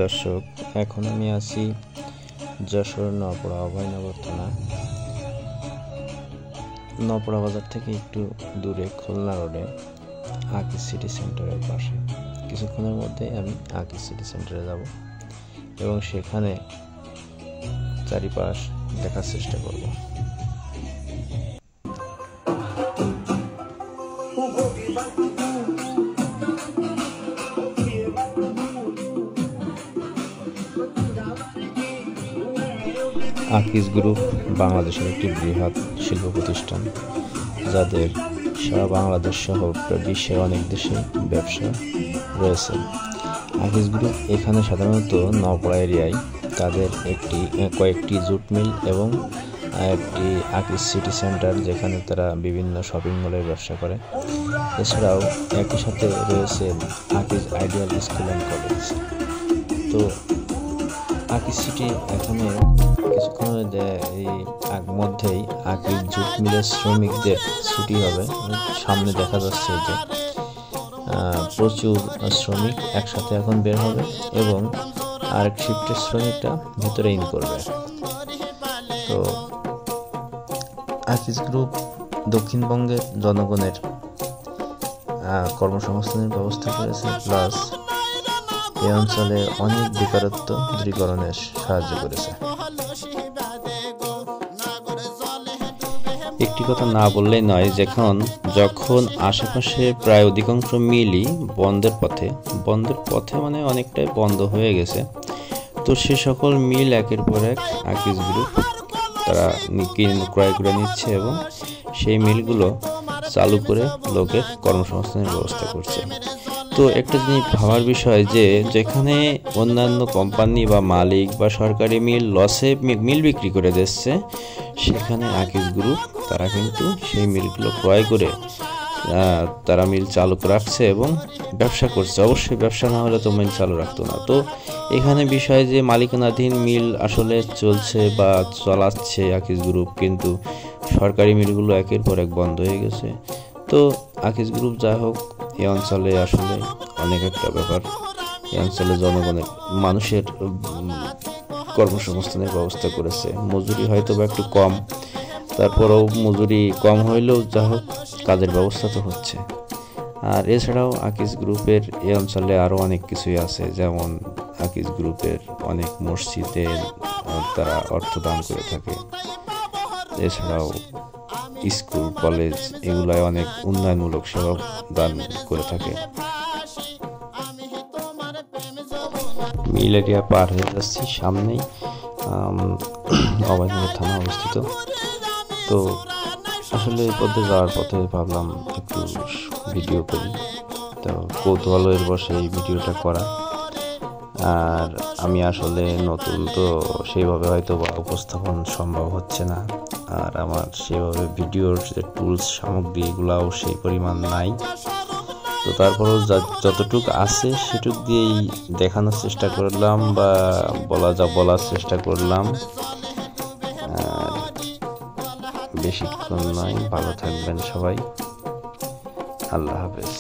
দর্শক, এখন আমি আছি যশোর নওপাড়া অভয়নগর থানা। নওপাড়া বাজার থেকে একটু দূরে খুলনা রোডে আকিজ সিটি সেন্টারের পাশে। কিছুক্ষণের মধ্যে আমি আকিজ সিটি সেন্টারে যাব এবং সেখানে চারিপাশ দেখার চেষ্টা করব। আকিজ গ্রুপ বাংলাদেশের একটি বৃহৎ শিল্প প্রতিষ্ঠান, যাদের সারা বাংলাদেশ সহ বিশ্বের অনেক দেশে ব্যবসা রয়েছে। আকিজ গ্রুপ এখানে সাধারণত নওপাড়া এরিয়ায় তাদের কয়েকটি জুট মিল এবং একটি আকিজ সিটি সেন্টার, যেখানে তারা বিভিন্ন শপিং মলের ব্যবসা করে। এছাড়াও একই সাথে রয়েছে Akij ideal school and college. তো আকিজ সিটি এখানে কিছুক্ষণের মধ্যেই আকিজ জুট মিলের শ্রমিকদের ছুটি হবে। সামনে দেখা যাচ্ছে যে প্রচুর শ্রমিক একসাথে এখন বের হবে এবং আরেক শিফটের শ্রমিকটা ভিতরে ইন করবে। তো আকিজ গ্রুপ দক্ষিণবঙ্গের জনগণের কর্মসংস্থানের ব্যবস্থা করেছে, প্লাস এই অঞ্চলে অনেক বেকারত্ব দূরীকরণে সাহায্য করেছে। একটি কথা না বললেই নয়, যখন আশেপাশে প্রায় অধিকাংশ মিলই বন্ধের পথে মানে অনেকটাই বন্ধ হয়ে গেছে, তো সে সকল মিল একের পর এক আকিজ গ্রুপ তারা ক্রয় করে নিচ্ছে এবং সেই মিলগুলো চালু করে লোকের কর্মসংস্থানের ব্যবস্থা করছে। তো একটা জিনিস ভাবার বিষয় যে যেখানে অন্যান্য কোম্পানি বা মালিক বা সরকারি মিল লসে মিল বিক্রি করে দিচ্ছে, সেখানে আকিজ গ্রুপ তারা কিন্তু সেই মিলগুলো ক্রয় করে তারা মিল চালু রাখছে এবং ব্যবসা করছে। অবশ্যই ব্যবসা না হলে তো মিল চালু রাখতো না। তো এখানে বিষয় যে মালিকানাধীন মিল আসলে চলছে বা চালাচ্ছে আকিজ গ্রুপ, কিন্তু সরকারি মিলগুলো একের পর এক বন্ধ হয়ে গেছে। তো আকিজ গ্রুপ যাই হোক, এই অঞ্চলে আসলে অনেক একটা ব্যাপার। এই অঞ্চলে মানুষের কর্মসংস্থানের ব্যবস্থা করেছে। মজুরি হয়তো বা একটু কম, তারপরেও মজুরি কম হইলেও যা হোক কাজের ব্যবস্থা তো হচ্ছে। আর এছাড়াও আকিজ গ্রুপের এই অঞ্চলে আরও অনেক কিছুই আছে, যেমন আকিজ গ্রুপের অনেক মসজিদে তারা অর্থ দান করে থাকে। এছাড়াও স্কুল কলেজ এগুলায় অনেক উন্নয়নমূলক সেবা দান করে থাকে। মিল এরিয়া পার হয়ে যাচ্ছি, সামনেই অভয়নগর থানা অবস্থিত। তো আসলে এই পথে যাওয়ার পথে ভাবলাম একটু ভিডিও করি, তো কৌতূহলের বসে এই ভিডিওটা করা। আর আমি আসলে নতুন, তো সেইভাবে হয়তো বা উপস্থাপন সম্ভব হচ্ছে না, আর আমার সেভাবে ভিডিওর যে টুলস সামগ্রী এগুলাও সেই পরিমাণ নাই। তো তারপরেও যতটুকু আছে সেটুক দিয়েই দেখানোর চেষ্টা করলাম বা বলার চেষ্টা করলাম। বেশিক্ষণ নয়, ভালো থাকবেন সবাই, আল্লাহ হাফেজ।